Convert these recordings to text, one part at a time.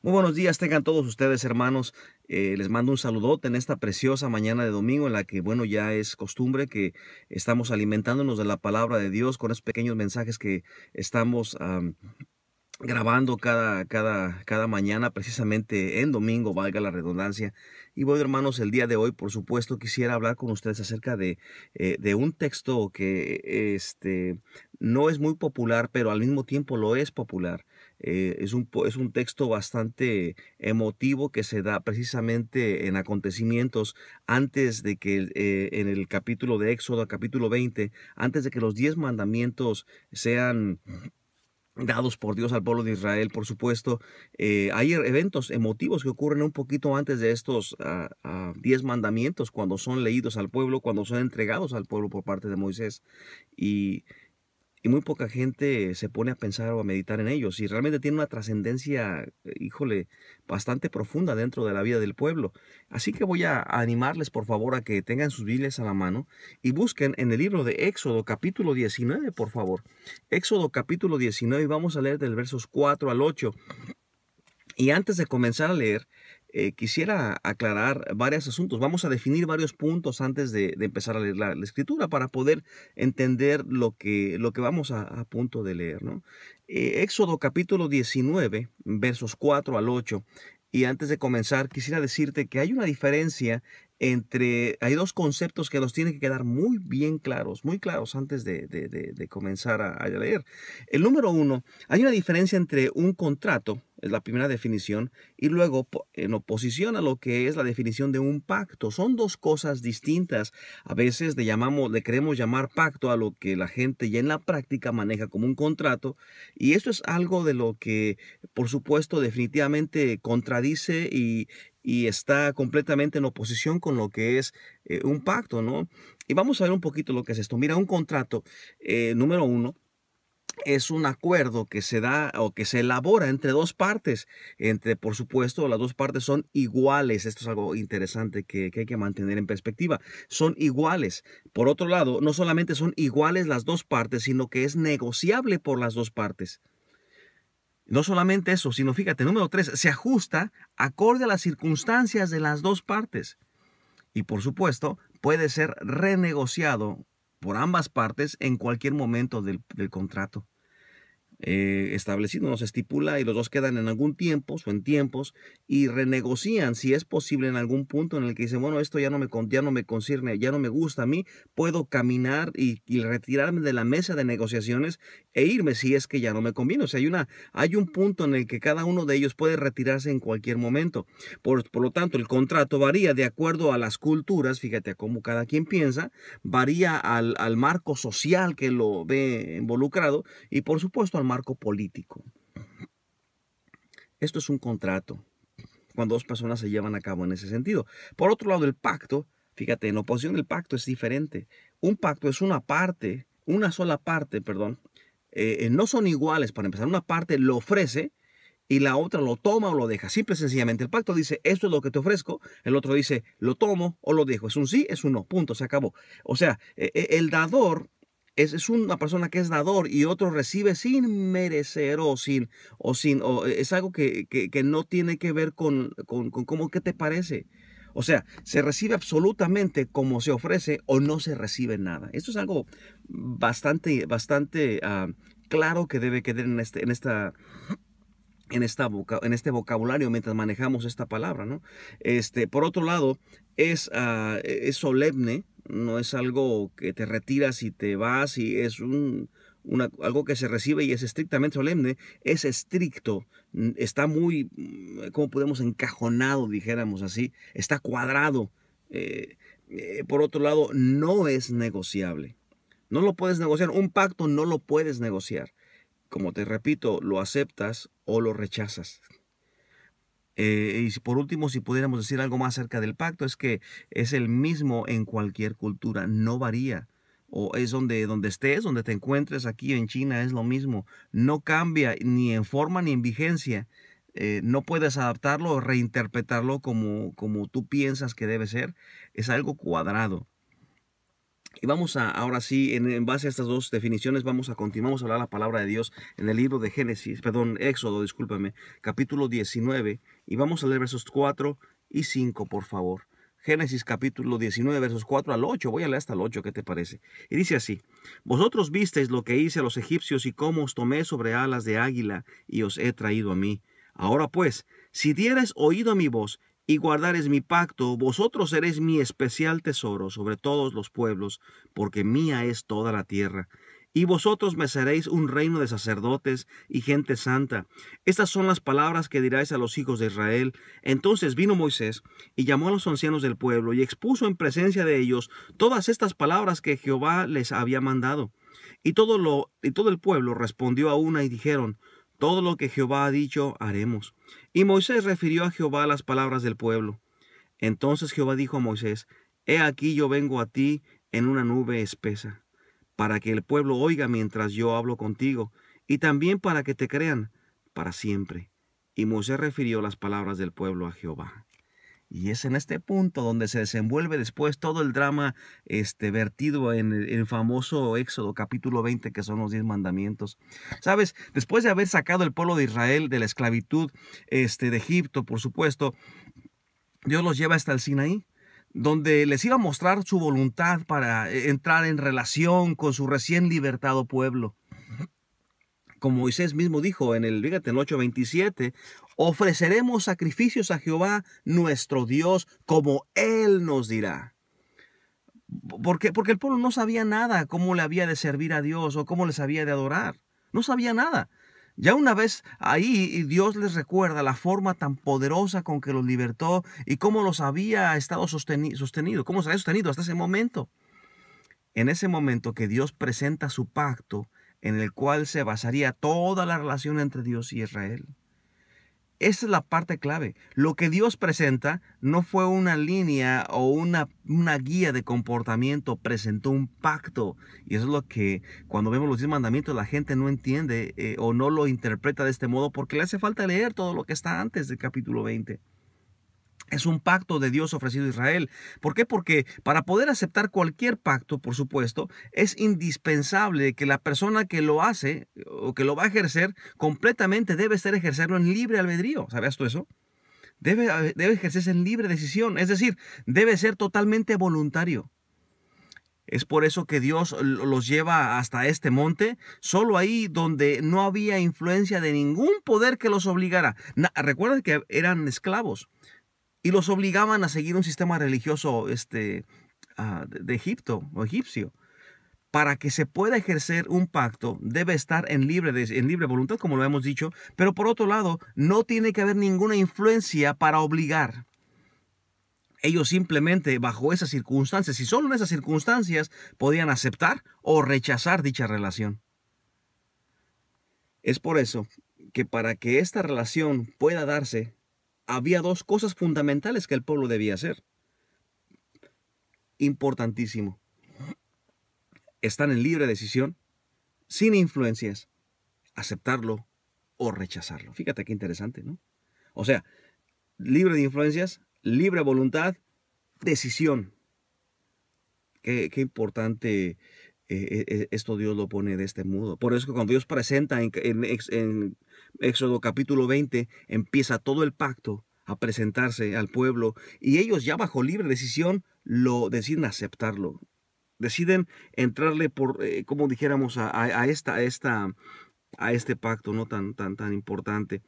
Muy buenos días, tengan todos ustedes, hermanos. Les mando un saludote en esta preciosa mañana de domingo en la que, bueno, ya es costumbre que estamos alimentándonos de la palabra de Dios con esos pequeños mensajes que estamos grabando cada mañana, precisamente en domingo, valga la redundancia. Y bueno, hermanos, el día de hoy, por supuesto, quisiera hablar con ustedes acerca de un texto que no es muy popular, pero al mismo tiempo lo es popular. Es un texto bastante emotivo que se da precisamente en acontecimientos antes de que en el capítulo de Éxodo, capítulo 20, antes de que los 10 mandamientos sean dados por Dios al pueblo de Israel, por supuesto. Hay eventos emotivos que ocurren un poquito antes de estos 10 mandamientos, cuando son leídos al pueblo, cuando son entregados al pueblo por parte de Moisés. Y y muy poca gente se pone a pensar o a meditar en ellos, y realmente tiene una trascendencia, híjole, bastante profunda dentro de la vida del pueblo. Así que voy a animarles, por favor, a que tengan sus Biblias a la mano y busquen en el libro de Éxodo, capítulo 19, por favor. Éxodo, capítulo 19, y vamos a leer del versos 4 al 8. Y antes de comenzar a leer, quisiera aclarar varios asuntos. Vamos a definir varios puntos antes de empezar a leer la escritura para poder entender lo que vamos a punto de leer, ¿no? Éxodo capítulo 19, versos 4 al 8. Y antes de comenzar, quisiera decirte que hay una diferencia hay dos conceptos que nos tienen que quedar muy claros antes de comenzar a leer. El número uno, hay una diferencia entre un contrato, es la primera definición, y luego en oposición a lo que es la definición de un pacto. Son dos cosas distintas. A veces le queremos llamar pacto a lo que la gente ya en la práctica maneja como un contrato, y esto es algo de lo que, por supuesto, definitivamente contradice y está completamente en oposición con lo que es un pacto, ¿no? Y vamos a ver un poquito lo que es esto. Mira, un contrato, número uno, es un acuerdo que se da o que se elabora entre dos partes. Por supuesto, las dos partes son iguales. Esto es algo interesante que hay que mantener en perspectiva. Son iguales. Por otro lado, no solamente son iguales las dos partes, sino que es negociable por las dos partes. No solamente eso, sino fíjate, número tres, se ajusta acorde a las circunstancias de las dos partes. Y por supuesto, puede ser renegociado por ambas partes en cualquier momento del contrato establecido, nos estipula, y los dos quedan en algún tiempo o en tiempos y renegocian si es posible en algún punto en el que dicen, bueno, esto ya no me concierne, ya no me gusta a mí, puedo caminar y retirarme de la mesa de negociaciones e irme si es que ya no me conviene. O sea, hay un punto en el que cada uno de ellos puede retirarse en cualquier momento. Por lo tanto, el contrato varía de acuerdo a las culturas, fíjate a cómo cada quien piensa, varía al marco social que lo ve involucrado y por supuesto al marco político. Esto es un contrato, cuando dos personas se llevan a cabo en ese sentido. Por otro lado, el pacto, fíjate, en oposición del pacto es diferente. Un pacto es una sola parte, perdón. No son iguales, para empezar. Una parte lo ofrece y la otra lo toma o lo deja. Simple y sencillamente. El pacto dice, esto es lo que te ofrezco. El otro dice, lo tomo o lo dejo. Es un sí, es un no. Punto, se acabó. O sea, el dador es una persona que es dador y otro recibe sin merecer es algo que no tiene que ver con cómo, ¿qué te parece? O sea, se recibe absolutamente como se ofrece o no se recibe nada. Esto es algo bastante claro que debe quedar en este vocabulario mientras manejamos esta palabra, ¿no? Por otro lado, es solemne, no es algo que te retiras y te vas y es algo que se recibe y es estrictamente solemne, es estricto, está muy, ¿cómo podemos encajonado, dijéramos así? Está cuadrado. Por otro lado, no es negociable. No lo puedes negociar. Un pacto no lo puedes negociar. Como te repito, lo aceptas o lo rechazas. Y por último, si pudiéramos decir algo más acerca del pacto, es que es el mismo en cualquier cultura, no varía. O es donde estés, donde te encuentres, aquí en China es lo mismo. No cambia ni en forma ni en vigencia. No puedes adaptarlo o reinterpretarlo como tú piensas que debe ser. Es algo cuadrado. Y vamos a, ahora sí, en base a estas dos definiciones, continuamos a hablar la palabra de Dios en el libro de Éxodo, discúlpame, capítulo 19, y vamos a leer versos 4 y 5, por favor. Génesis capítulo 19, versos 4 al 8. Voy a leer hasta el 8, ¿qué te parece? Y dice así: Vosotros visteis lo que hice a los egipcios y cómo os tomé sobre alas de águila y os he traído a mí. Ahora pues, si diereis oído a mi voz y guardareis mi pacto, vosotros seréis mi especial tesoro sobre todos los pueblos, porque mía es toda la tierra. Y vosotros me seréis un reino de sacerdotes y gente santa. Estas son las palabras que diráis a los hijos de Israel. Entonces vino Moisés y llamó a los ancianos del pueblo y expuso en presencia de ellos todas estas palabras que Jehová les había mandado. Y todo el pueblo respondió a una y dijeron: todo lo que Jehová ha dicho haremos. Y Moisés refirió a Jehová las palabras del pueblo. Entonces Jehová dijo a Moisés: He aquí yo vengo a ti en una nube espesa, para que el pueblo oiga mientras yo hablo contigo, y también para que te crean para siempre. Y Moisés refirió las palabras del pueblo a Jehová. Y es en este punto donde se desenvuelve después todo el drama vertido en el famoso Éxodo capítulo 20, que son los 10 mandamientos. ¿Sabes? Después de haber sacado el pueblo de Israel de la esclavitud de Egipto, por supuesto, Dios los lleva hasta el Sinaí, donde les iba a mostrar su voluntad para entrar en relación con su recién libertado pueblo. Como Moisés mismo dijo en el 8:27, ofreceremos sacrificios a Jehová nuestro Dios como Él nos dirá. ¿Por qué? Porque el pueblo no sabía nada cómo le había de servir a Dios o cómo les había de adorar. No sabía nada. Ya una vez ahí Dios les recuerda la forma tan poderosa con que los libertó y cómo los había estado sostenido, cómo se había sostenido hasta ese momento. En ese momento que Dios presenta su pacto, en el cual se basaría toda la relación entre Dios y Israel. Esa es la parte clave. Lo que Dios presenta no fue una línea o una guía de comportamiento, presentó un pacto. Y eso es lo que cuando vemos los 10 mandamientos la gente no entiende o no lo interpreta de este modo porque le hace falta leer todo lo que está antes del capítulo 20. Es un pacto de Dios ofrecido a Israel. ¿Por qué? Porque para poder aceptar cualquier pacto, por supuesto, es indispensable que la persona que lo hace o que lo va a ejercer completamente debe ejercerlo en libre albedrío. ¿Sabías tú eso? Debe ejercerse en libre decisión. Es decir, debe ser totalmente voluntario. Es por eso que Dios los lleva hasta este monte, solo ahí donde no había influencia de ningún poder que los obligara. Recuerda que eran esclavos. Y los obligaban a seguir un sistema religioso de Egipto o egipcio. Para que se pueda ejercer un pacto, debe estar en libre voluntad, como lo hemos dicho, pero por otro lado, no tiene que haber ninguna influencia para obligar. Ellos simplemente, bajo esas circunstancias, y solo en esas circunstancias, podían aceptar o rechazar dicha relación. Es por eso que para que esta relación pueda darse, había dos cosas fundamentales que el pueblo debía hacer. Importantísimo. Estar en libre decisión, sin influencias, aceptarlo o rechazarlo. Fíjate qué interesante, ¿no? O sea, libre de influencias, libre voluntad, decisión. Qué importante esto Dios lo pone de este modo. Por eso que cuando Dios presenta en Éxodo capítulo 20, empieza todo el pacto a presentarse al pueblo y ellos ya bajo libre decisión lo deciden aceptarlo. Deciden entrarle por, como dijéramos, a este pacto no tan importante.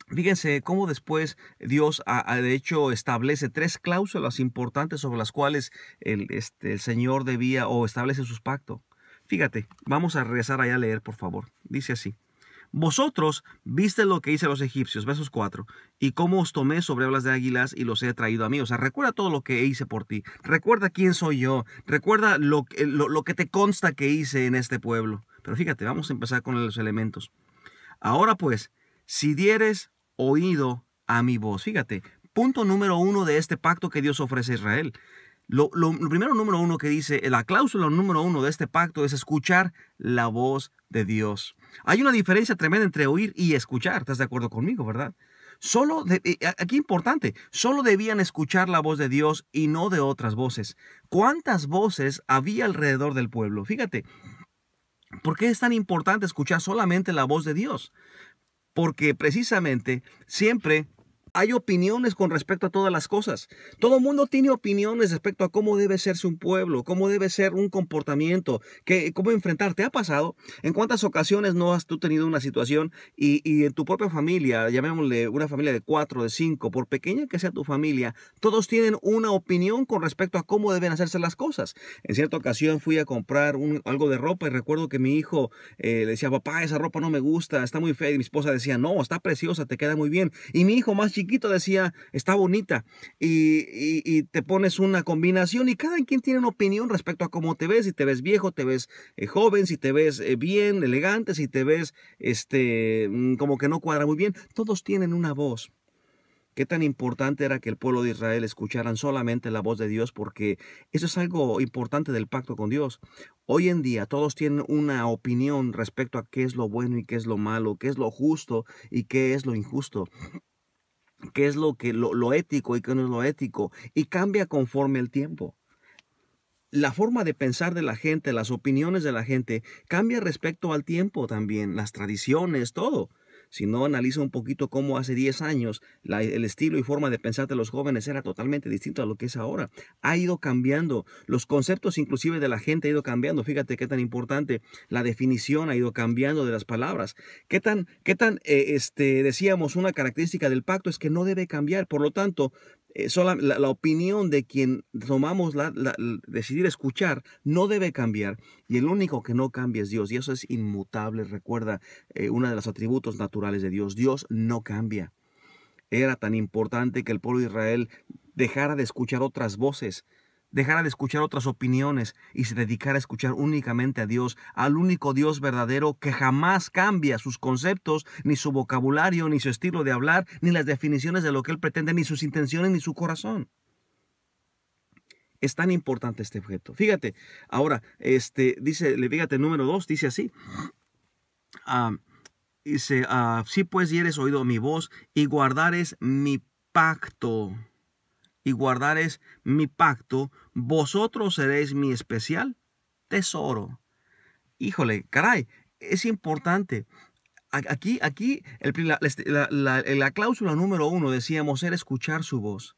Fíjense cómo después Dios de hecho establece 3 cláusulas importantes sobre las cuales el Señor debía o establece sus pactos. Fíjate, vamos a regresar allá a leer, por favor. Dice así: Vosotros viste lo que hice a los egipcios, versos 4, y cómo os tomé sobre alas de águilas y los he traído a mí. O sea, recuerda todo lo que hice por ti. Recuerda quién soy yo. Recuerda lo que te consta que hice en este pueblo. Pero fíjate, vamos a empezar con los elementos. Ahora pues, si dieres oído a mi voz. Fíjate, punto número 1 de este pacto que Dios ofrece a Israel. Lo primero, número 1 que dice, la cláusula número 1 de este pacto es escuchar la voz de Dios. Hay una diferencia tremenda entre oír y escuchar. ¿Estás de acuerdo conmigo, verdad? Aquí importante, solo debían escuchar la voz de Dios y no de otras voces. ¿Cuántas voces había alrededor del pueblo? Fíjate, ¿por qué es tan importante escuchar solamente la voz de Dios? Porque precisamente siempre hay opiniones con respecto a todas las cosas. Todo el mundo tiene opiniones respecto a cómo debe serse un pueblo, cómo debe ser un comportamiento, cómo enfrentar. ¿Te ha pasado? ¿En cuántas ocasiones no has tú tenido una situación y en tu propia familia, llamémosle una familia de 4, de 5, por pequeña que sea tu familia, todos tienen una opinión con respecto a cómo deben hacerse las cosas? En cierta ocasión fui a comprar algo de ropa y recuerdo que mi hijo le decía, papá, esa ropa no me gusta, está muy fea. Y mi esposa decía, no, está preciosa, te queda muy bien. Y mi hijo más chiquito decía, está bonita. Y te pones una combinación y cada quien tiene una opinión respecto a cómo te ves. Si te ves viejo, te ves joven, si te ves bien, elegante, si te ves como que no cuadra muy bien. Todos tienen una voz. Qué tan importante era que el pueblo de Israel escucharan solamente la voz de Dios, porque eso es algo importante del pacto con Dios. Hoy en día todos tienen una opinión respecto a qué es lo bueno y qué es lo malo, qué es lo justo y qué es lo injusto, qué es lo ético y qué no es lo ético, y cambia conforme el tiempo. La forma de pensar de la gente, las opiniones de la gente, cambia respecto al tiempo también, las tradiciones, todo. Si no analiza un poquito cómo hace 10 años el estilo y forma de pensar de los jóvenes era totalmente distinto a lo que es ahora. Ha ido cambiando. Los conceptos inclusive de la gente ha ido cambiando. Fíjate qué tan importante. La definición ha ido cambiando de las palabras. Decíamos, una característica del pacto es que no debe cambiar. Por lo tanto, la opinión de quien tomamos decidir escuchar no debe cambiar, y el único que no cambia es Dios, y eso es inmutable. Recuerda, uno de los atributos naturales de Dios: Dios no cambia. Era tan importante que el pueblo de Israel dejara de escuchar otras voces, dejara de escuchar otras opiniones y se dedicara a escuchar únicamente a Dios, al único Dios verdadero que jamás cambia sus conceptos, ni su vocabulario, ni su estilo de hablar, ni las definiciones de lo que Él pretende, ni sus intenciones, ni su corazón. Es tan importante este objeto. Fíjate, ahora, fíjate, el número 2 dice así. Sí, pues, dieres oído mi voz y guardares mi pacto. Y guardares mi pacto, vosotros seréis mi especial tesoro. Híjole, caray, es importante. Aquí la cláusula número 1 decíamos era escuchar su voz.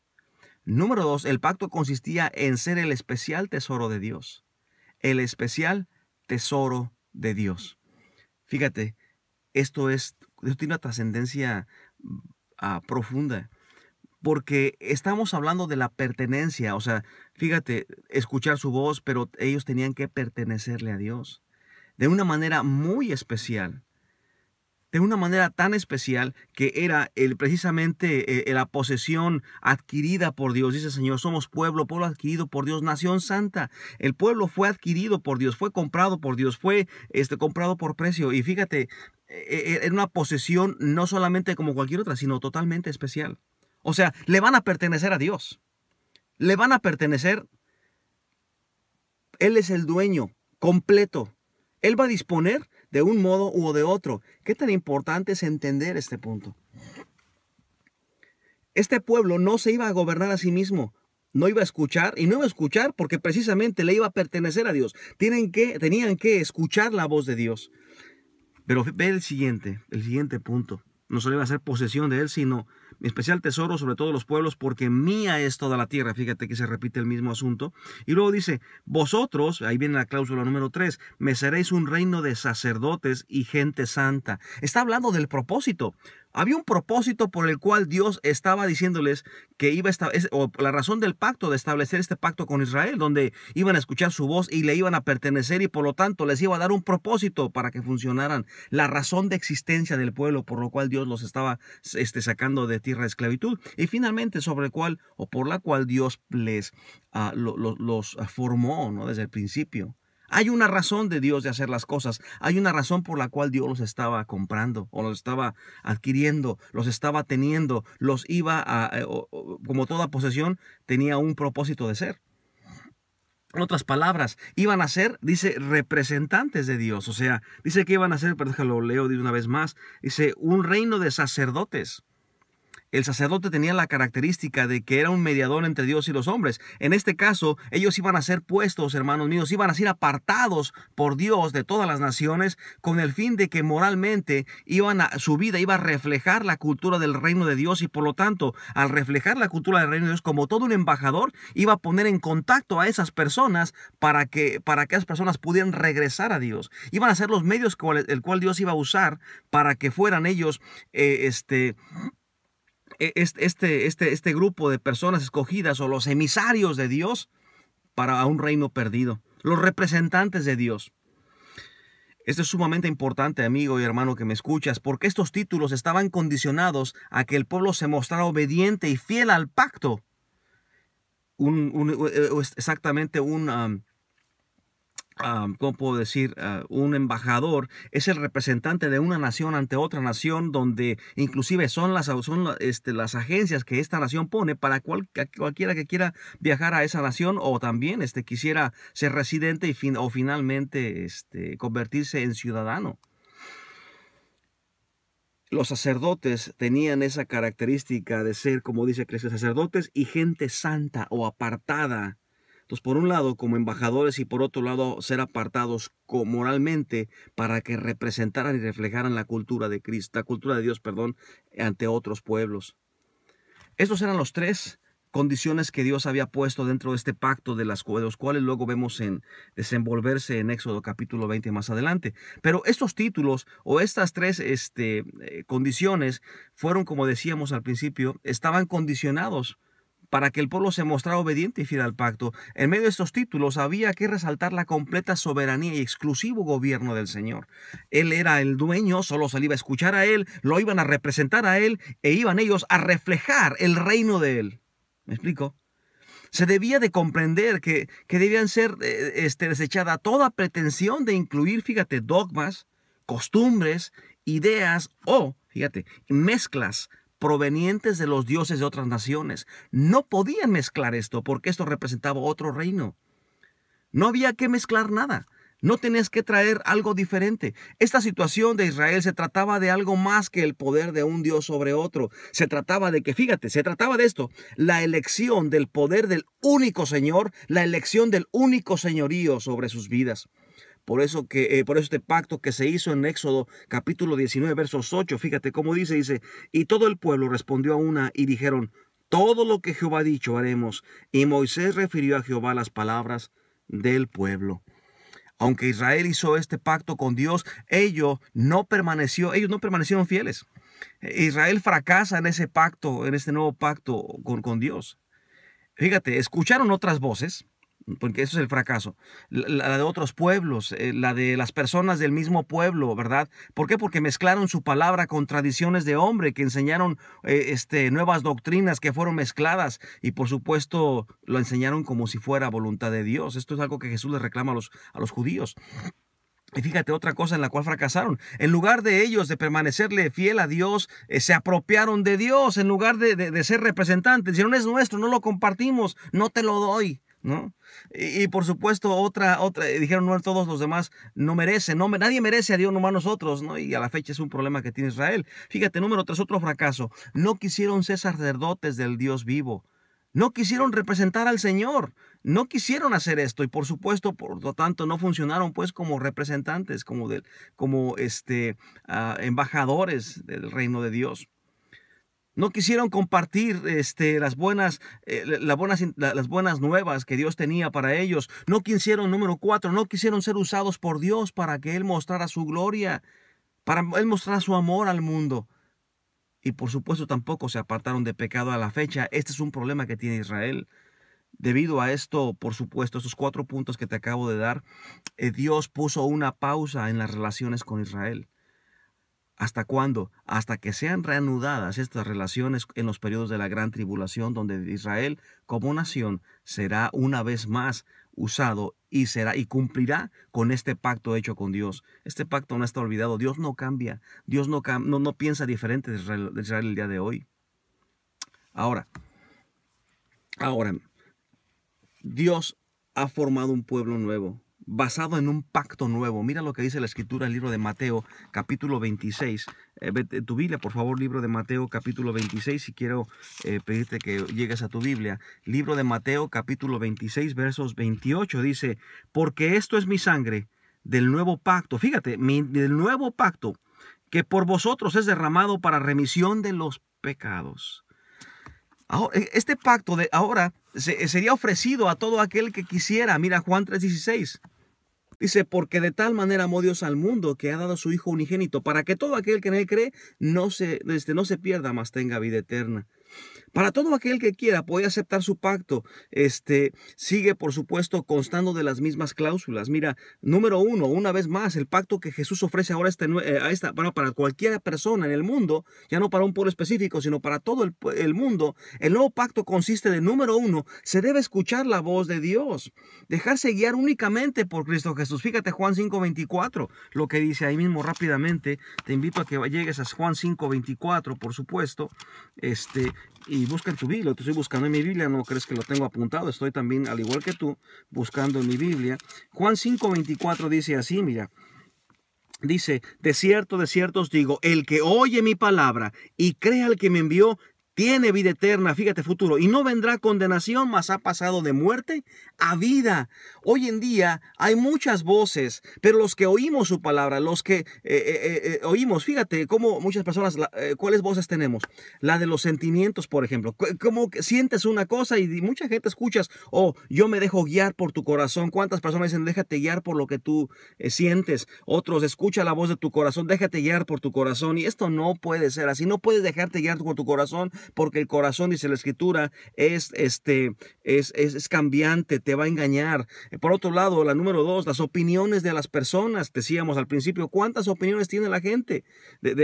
Número 2, el pacto consistía en ser el especial tesoro de Dios. El especial tesoro de Dios. Fíjate, esto tiene una trascendencia profunda, porque estamos hablando de la pertenencia. O sea, fíjate, escuchar su voz, pero ellos tenían que pertenecerle a Dios de una manera muy especial. De una manera tan especial que era precisamente la posesión adquirida por Dios. Dice el Señor, somos pueblo adquirido por Dios, nación santa. El pueblo fue adquirido por Dios, fue comprado por Dios, fue comprado por precio. Y fíjate, era una posesión no solamente como cualquier otra, sino totalmente especial. O sea, le van a pertenecer a Dios. Le van a pertenecer. Él es el dueño completo. Él va a disponer de un modo u de otro. ¿Qué tan importante es entender este punto? Este pueblo no se iba a gobernar a sí mismo. No iba a escuchar, y no iba a escuchar porque precisamente le iba a pertenecer a Dios. Tenían que escuchar la voz de Dios. Pero ve el siguiente punto. No solo iba a ser posesión de Él, sino mi especial tesoro sobre todos los pueblos, porque mía es toda la tierra. Fíjate que se repite el mismo asunto. Y luego dice, vosotros, ahí viene la cláusula número 3, me seréis un reino de sacerdotes y gente santa. Está hablando del propósito. Había un propósito por el cual Dios estaba diciéndoles que o la razón del pacto, de establecer este pacto con Israel, donde iban a escuchar su voz y le iban a pertenecer, y por lo tanto les iba a dar un propósito para que funcionaran. La razón de existencia del pueblo por lo cual Dios los estaba sacando de tierra de esclavitud, y finalmente por la cual Dios los formó, ¿no? Desde el principio. Hay una razón de Dios de hacer las cosas. Hay una razón por la cual Dios los estaba comprando, o los estaba adquiriendo, los estaba teniendo, los iba como toda posesión, tenía un propósito de ser. En otras palabras, iban a ser, dice, representantes de Dios. O sea, dice que iban a ser, pero déjalo leo de una vez más, dice, un reino de sacerdotes. El sacerdote tenía la característica de que era un mediador entre Dios y los hombres. En este caso, ellos iban a ser puestos, hermanos míos, iban a ser apartados por Dios de todas las naciones con el fin de que moralmente su vida iba a reflejar la cultura del reino de Dios y por lo tanto, al reflejar la cultura del reino de Dios, como todo un embajador, iba a poner en contacto a esas personas para que esas personas pudieran regresar a Dios. Iban a ser los medios el cual Dios iba a usar para que fueran ellos, este grupo de personas escogidas o los emisarios de Dios para un reino perdido, los representantes de Dios. Esto es sumamente importante, amigo y hermano que me escuchas, porque estos títulos estaban condicionados a que el pueblo se mostrara obediente y fiel al pacto. Exactamente ¿cómo puedo decir? Un embajador es el representante de una nación ante otra nación, donde inclusive son las agencias que esta nación pone para cualquiera que quiera viajar a esa nación o también quisiera ser residente o finalmente convertirse en ciudadano. Los sacerdotes tenían esa característica de ser, como dice Eclesiastés, sacerdotes y gente santa o apartada. Entonces, por un lado, como embajadores y por otro lado, ser apartados moralmente para que representaran y reflejaran la cultura de Cristo, la cultura de Dios, perdón, ante otros pueblos. Estos eran los tres condiciones que Dios había puesto dentro de este pacto, de los cuales luego vemos en desenvolverse en Éxodo capítulo 20 más adelante. Pero estos títulos o estas tres condiciones fueron, como decíamos al principio, estaban condicionados para que el pueblo se mostrara obediente y fiel al pacto. En medio de estos títulos había que resaltar la completa soberanía y exclusivo gobierno del Señor. Él era el dueño, solo se le iba a escuchar a Él, lo iban a representar a Él e iban ellos a reflejar el reino de Él. ¿Me explico? Se debía de comprender que debían ser desechada toda pretensión de incluir, fíjate, dogmas, costumbres, ideas o, fíjate, mezclas provenientes de los dioses de otras naciones. No podían mezclar esto porque esto representaba otro reino. No había que mezclar nada. No tenías que traer algo diferente. Esta situación de Israel se trataba de algo más que el poder de un Dios sobre otro. Se trataba de que, fíjate, se trataba de esto, la elección del poder del único Señor, la elección del único señorío sobre sus vidas. Por eso este pacto que se hizo en Éxodo capítulo 19, versos 8, fíjate cómo dice, y todo el pueblo respondió a una y dijeron, todo lo que Jehová ha dicho haremos. Y Moisés refirió a Jehová las palabras del pueblo. Aunque Israel hizo este pacto con Dios, ellos no permanecieron fieles. Israel fracasa en ese pacto, en este nuevo pacto con Dios. Fíjate, escucharon otras voces, porque eso es el fracaso, la de otros pueblos, la de las personas del mismo pueblo, ¿verdad? ¿Por qué? Porque mezclaron su palabra con tradiciones de hombre, que enseñaron nuevas doctrinas que fueron mezcladas y por supuesto lo enseñaron como si fuera voluntad de Dios. Esto es algo que Jesús les reclama a los judíos. Y fíjate otra cosa en la cual fracasaron. En lugar de ellos de permanecerle fiel a Dios, se apropiaron de Dios en lugar de ser representantes. Dijeron, es nuestro, no lo compartimos, no te lo doy, ¿no? Y por supuesto otra, dijeron, no, todos los demás no merecen, nadie merece a Dios, nomás nosotros, ¿no? Y a la fecha es un problema que tiene Israel. Fíjate, número 3, otro fracaso. No quisieron ser sacerdotes del Dios vivo. No quisieron representar al Señor. No quisieron hacer esto y por supuesto, por lo tanto, no funcionaron pues como representantes, como embajadores del reino de Dios. No quisieron compartir las buenas nuevas que Dios tenía para ellos. No quisieron, número 4, no quisieron ser usados por Dios para que Él mostrara su gloria, para Él mostrar su amor al mundo. Y por supuesto tampoco se apartaron de pecado a la fecha. Este es un problema que tiene Israel. Debido a esto, por supuesto, estos 4 puntos que te acabo de dar, Dios puso una pausa en las relaciones con Israel. ¿Hasta cuándo? Hasta que sean reanudadas estas relaciones en los periodos de la gran tribulación, donde Israel como nación será una vez más usado y cumplirá con este pacto hecho con Dios. Este pacto no está olvidado. Dios no cambia. Dios no piensa diferente de Israel el día de hoy. Ahora, Dios ha formado un pueblo nuevo, basado en un pacto nuevo. Mira lo que dice la Escritura, el libro de Mateo, capítulo 26. Vete tu Biblia, por favor, libro de Mateo, capítulo 26, si quiero pedirte que llegues a tu Biblia. Libro de Mateo, capítulo 26, versos 28, dice, porque esto es mi sangre del nuevo pacto, fíjate, del nuevo pacto, que por vosotros es derramado para remisión de los pecados. Ahora, este pacto de ahora sería ofrecido a todo aquel que quisiera. Mira Juan 3:16. Dice, porque de tal manera amó Dios al mundo que ha dado a su Hijo unigénito, para que todo aquel que en él cree no se pierda, mas tenga vida eterna. Para todo aquel que quiera puede aceptar su pacto. Sigue, por supuesto, constando de las mismas cláusulas. Mira, número 1, una vez más, el pacto que Jesús ofrece ahora para cualquier persona en el mundo, ya no para un pueblo específico, sino para todo el mundo. El nuevo pacto consiste de, número 1, se debe escuchar la voz de Dios, dejarse guiar únicamente por Cristo Jesús. Fíjate Juan 5:24, lo que dice ahí mismo rápidamente. Te invito a que llegues a Juan 5:24, por supuesto, y busca en tu Biblia. Te estoy buscando en mi Biblia, no crees que lo tengo apuntado, estoy también, al igual que tú, buscando en mi Biblia. Juan 5:24 dice así, mira, dice, de cierto os digo, el que oye mi palabra y cree al que me envió, tiene vida eterna, fíjate futuro, y no vendrá condenación, mas ha pasado de muerte a vida. Hoy en día hay muchas voces, pero los que oímos su palabra, los que oímos, fíjate cómo muchas personas, ¿cuáles voces tenemos? La de los sentimientos, por ejemplo. Como que sientes una cosa y mucha gente escuchas, oh, yo me dejo guiar por tu corazón. ¿Cuántas personas dicen, déjate guiar por lo que tú sientes? Otros, escucha la voz de tu corazón, déjate guiar por tu corazón. Y esto no puede ser así, no puedes dejarte guiar por tu corazón, porque el corazón, dice la Escritura, es cambiante, te va a engañar. Por otro lado, la número 2, las opiniones de las personas. Decíamos al principio, ¿cuántas opiniones tiene la gente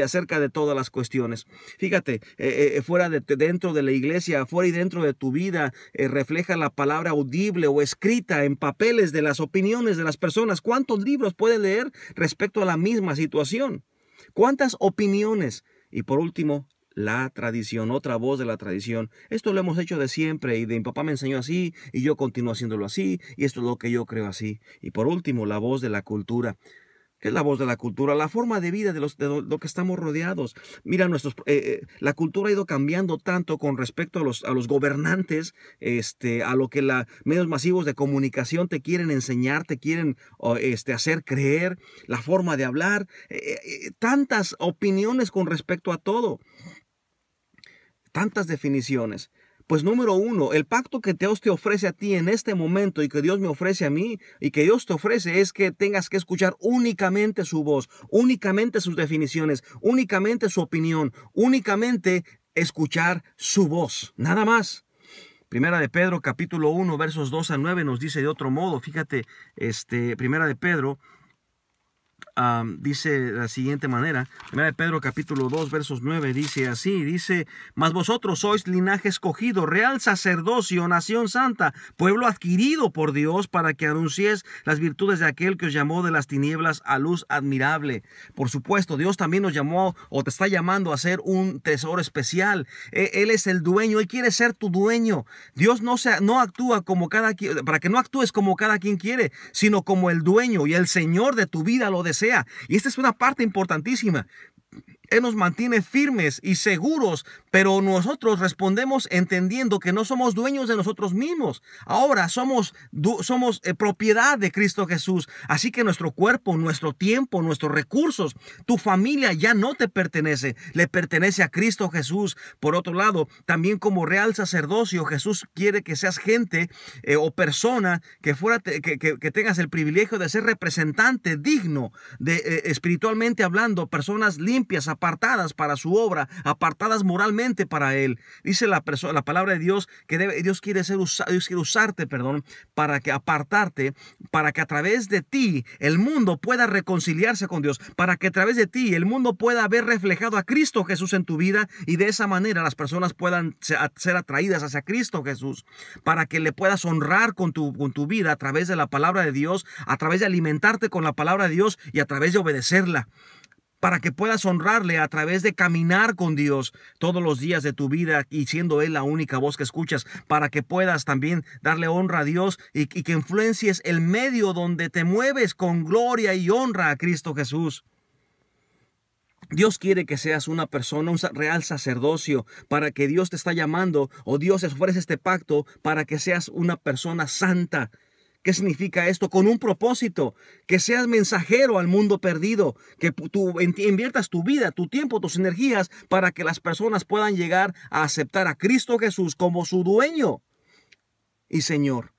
acerca de todas las cuestiones? Fíjate, dentro de la iglesia, fuera y dentro de tu vida, refleja la palabra audible o escrita en papeles de las opiniones de las personas. ¿Cuántos libros puedes leer respecto a la misma situación? ¿Cuántas opiniones? Y por último, la tradición, otra voz de la tradición. Esto lo hemos hecho de siempre y de mi papá me enseñó así y yo continúo haciéndolo así y esto es lo que yo creo así. Y por último, la voz de la cultura. ¿Qué es la voz de la cultura? La forma de vida de lo que estamos rodeados. Mira, la cultura ha ido cambiando tanto con respecto a los gobernantes, a lo que los medios masivos de comunicación te quieren enseñar, te quieren hacer creer, la forma de hablar, tantas opiniones con respecto a todo. Tantas definiciones. Pues número 1, el pacto que Dios te ofrece a ti en este momento y que Dios me ofrece a mí y que Dios te ofrece es que tengas que escuchar únicamente su voz, únicamente sus definiciones, únicamente su opinión, únicamente escuchar su voz, nada más. Primera de Pedro, capítulo 1, versos 2 a 9 nos dice de otro modo. Fíjate, Primera de Pedro, dice de la siguiente manera. Primera de Pedro capítulo 2 versos 9 dice así, dice, mas vosotros sois linaje escogido, real sacerdocio, nación santa, pueblo adquirido por Dios para que anunciéis las virtudes de aquel que os llamó de las tinieblas a luz admirable. Por supuesto, Dios también nos llamó o te está llamando a ser un tesoro especial. Él es el dueño, Él quiere ser tu dueño. Dios no actúa como cada quien, para que no actúes como cada quien quiere, sino como el dueño y el Señor de tu vida lo desea. Y esta es una parte importantísima. Él nos mantiene firmes y seguros, pero nosotros respondemos entendiendo que no somos dueños de nosotros mismos. Ahora somos propiedad de Cristo Jesús. Así que nuestro cuerpo, nuestro tiempo, nuestros recursos, tu familia ya no te pertenece, le pertenece a Cristo Jesús. Por otro lado, también como real sacerdocio, Jesús quiere que seas gente o persona que tengas el privilegio de ser representante digno, espiritualmente hablando, personas limpias, apartadas para su obra, apartadas moralmente para Él. Dice la palabra de Dios que Dios quiere usarte, para que apartarte, para que a través de ti el mundo pueda reconciliarse con Dios, para que a través de ti el mundo pueda ver reflejado a Cristo Jesús en tu vida y de esa manera las personas puedan ser atraídas hacia Cristo Jesús, para que le puedas honrar con tu vida a través de la palabra de Dios, a través de alimentarte con la palabra de Dios y a través de obedecerla. para que puedas honrarle a través de caminar con Dios todos los días de tu vida y siendo Él la única voz que escuchas, para que puedas también darle honra a Dios y que influencies el medio donde te mueves con gloria y honra a Cristo Jesús. Dios quiere que seas una persona, un real sacerdocio, para que Dios te está llamando, o Dios ofrece este pacto para que seas una persona santa. ¿Qué significa esto? Con un propósito, que seas mensajero al mundo perdido, que tú inviertas tu vida, tu tiempo, tus energías para que las personas puedan llegar a aceptar a Cristo Jesús como su dueño y Señor.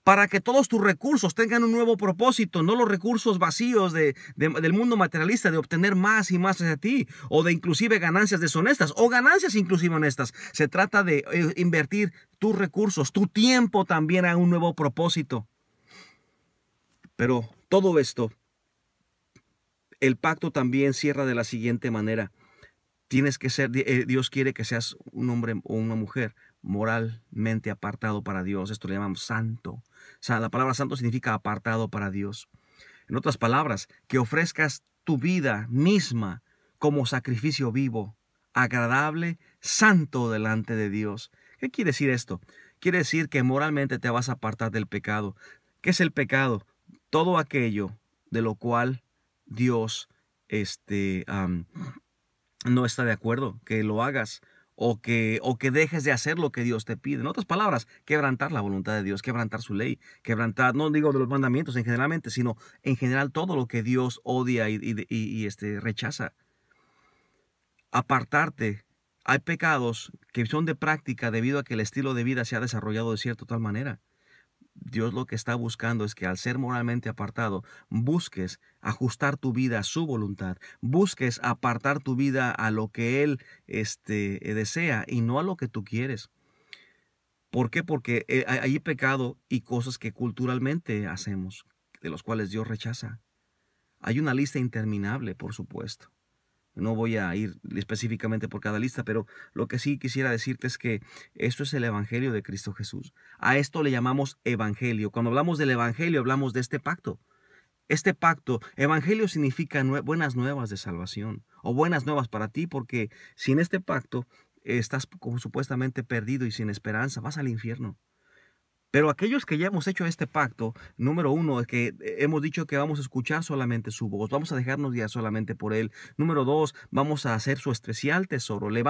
Para que todos tus recursos tengan un nuevo propósito, no los recursos vacíos del mundo materialista, de obtener más y más hacia ti, o de inclusive ganancias deshonestas, o ganancias inclusive honestas. Se trata de invertir tus recursos, tu tiempo también a un nuevo propósito. Pero todo esto, el pacto también cierra de la siguiente manera. Tienes que ser, Dios quiere que seas un hombre o una mujer moralmente apartado para Dios. Esto le llamamos santo. O sea, la palabra santo significa apartado para Dios. En otras palabras, que ofrezcas tu vida misma como sacrificio vivo, agradable, santo delante de Dios. ¿Qué quiere decir esto? Quiere decir que moralmente te vas a apartar del pecado. ¿Qué es el pecado? Todo aquello de lo cual Dios no está de acuerdo que lo hagas, o que dejes de hacer lo que Dios te pide. En otras palabras, quebrantar la voluntad de Dios, quebrantar su ley, quebrantar, no digo de los mandamientos en generalmente, sino en general todo lo que Dios odia y rechaza. Apartarte. Hay pecados que son de práctica debido a que el estilo de vida se ha desarrollado de cierta tal manera. Dios lo que está buscando es que al ser moralmente apartado, busques ajustar tu vida a su voluntad, busques apartar tu vida a lo que Él desea y no a lo que tú quieres. ¿Por qué? Porque hay pecado y cosas que culturalmente hacemos, de los cuales Dios rechaza. Hay una lista interminable, por supuesto. No voy a ir específicamente por cada lista, pero lo que sí quisiera decirte es que esto es el Evangelio de Cristo Jesús. A esto le llamamos Evangelio. Cuando hablamos del Evangelio, hablamos de este pacto. Este pacto, Evangelio significa buenas nuevas de salvación o buenas nuevas para ti, porque sin este pacto estás como supuestamente perdido y sin esperanza, vas al infierno. Pero aquellos que ya hemos hecho este pacto, número uno, es que hemos dicho que vamos a escuchar solamente su voz, vamos a dejarnos guiar solamente por Él. Número dos, vamos a hacer su especial tesoro, le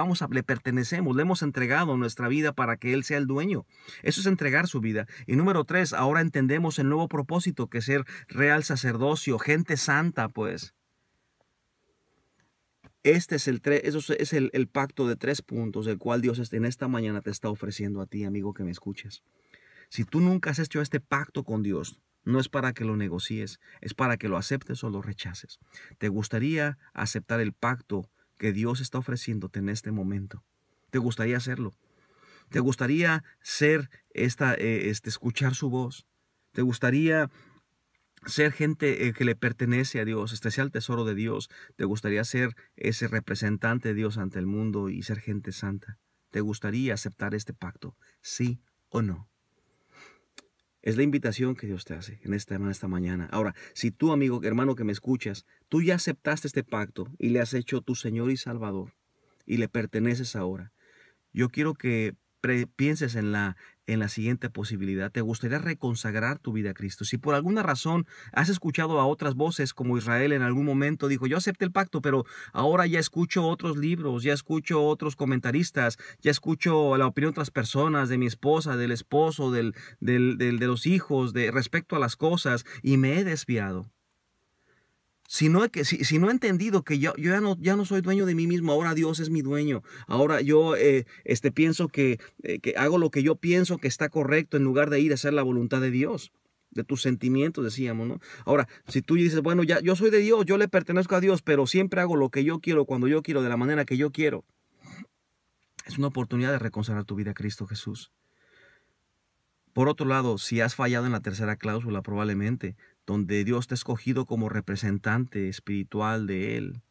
pertenecemos, le hemos entregado nuestra vida para que Él sea el dueño. Eso es entregar su vida. Y número tres, ahora entendemos el nuevo propósito, que es ser real sacerdocio, gente santa, pues. Eso es el pacto de 3 puntos, el cual Dios en esta mañana te está ofreciendo a ti, amigo, que me escuches. Si tú nunca has hecho este pacto con Dios, no es para que lo negocies, es para que lo aceptes o lo rechaces. ¿Te gustaría aceptar el pacto que Dios está ofreciéndote en este momento? ¿Te gustaría hacerlo? ¿Te gustaría escuchar su voz? ¿Te gustaría ser gente que le pertenece a Dios, sea el tesoro de Dios? ¿Te gustaría ser ese representante de Dios ante el mundo y ser gente santa? ¿Te gustaría aceptar este pacto? ¿Sí o no? Es la invitación que Dios te hace en esta mañana. Ahora, si tú, amigo, hermano que me escuchas, tú ya aceptaste este pacto y le has hecho tu Señor y Salvador y le perteneces ahora, yo quiero que pienses en la siguiente posibilidad. ¿Te gustaría reconsagrar tu vida a Cristo? Si por alguna razón has escuchado a otras voces, como Israel en algún momento dijo, yo acepté el pacto, pero ahora ya escucho otros libros, ya escucho otros comentaristas, ya escucho la opinión de otras personas, de mi esposa, del esposo, de los hijos, respecto a las cosas, y me he desviado. Si no he entendido que yo ya no soy dueño de mí mismo, ahora Dios es mi dueño. Ahora yo pienso que hago lo que yo pienso que está correcto en lugar de ir a hacer la voluntad de Dios, de tus sentimientos, decíamos, ¿no? Ahora, si tú dices, bueno, ya yo soy de Dios, yo le pertenezco a Dios, pero siempre hago lo que yo quiero, cuando yo quiero, de la manera que yo quiero, es una oportunidad de reconciliar tu vida a Cristo Jesús. Por otro lado, si has fallado en la tercera cláusula, probablemente, donde Dios te ha escogido como representante espiritual de Él,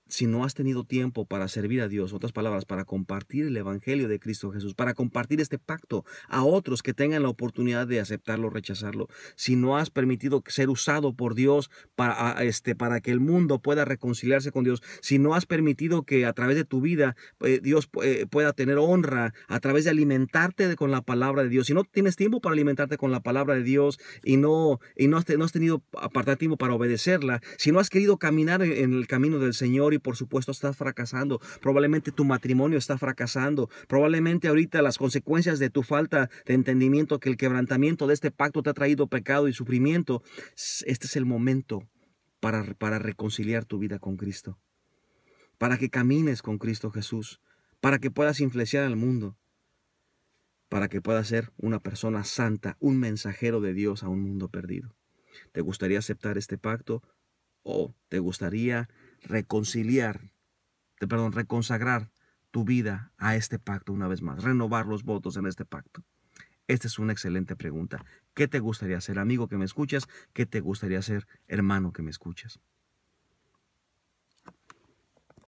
si no has tenido tiempo para servir a Dios, otras palabras, para compartir el Evangelio de Cristo Jesús, para compartir este pacto a otros que tengan la oportunidad de aceptarlo o rechazarlo, si no has permitido ser usado por Dios para que el mundo pueda reconciliarse con Dios, si no has permitido que a través de tu vida Dios pueda tener honra, a través de alimentarte con la palabra de Dios, si no tienes tiempo para alimentarte con la palabra de Dios y no has tenido apartar tiempo para obedecerla, si no has querido caminar en el camino del Señor y por supuesto estás fracasando, probablemente tu matrimonio está fracasando, probablemente ahorita las consecuencias de tu falta de entendimiento, que el quebrantamiento de este pacto te ha traído pecado y sufrimiento, este es el momento para reconciliar tu vida con Cristo, para que camines con Cristo Jesús, para que puedas influenciar al mundo, para que puedas ser una persona santa, un mensajero de Dios a un mundo perdido. ¿Te gustaría aceptar este pacto o te gustaría reconsagrar tu vida a este pacto una vez más, renovar los votos en este pacto? Esta es una excelente pregunta. ¿Qué te gustaría hacer, amigo que me escuchas? ¿Qué te gustaría hacer, hermano que me escuchas?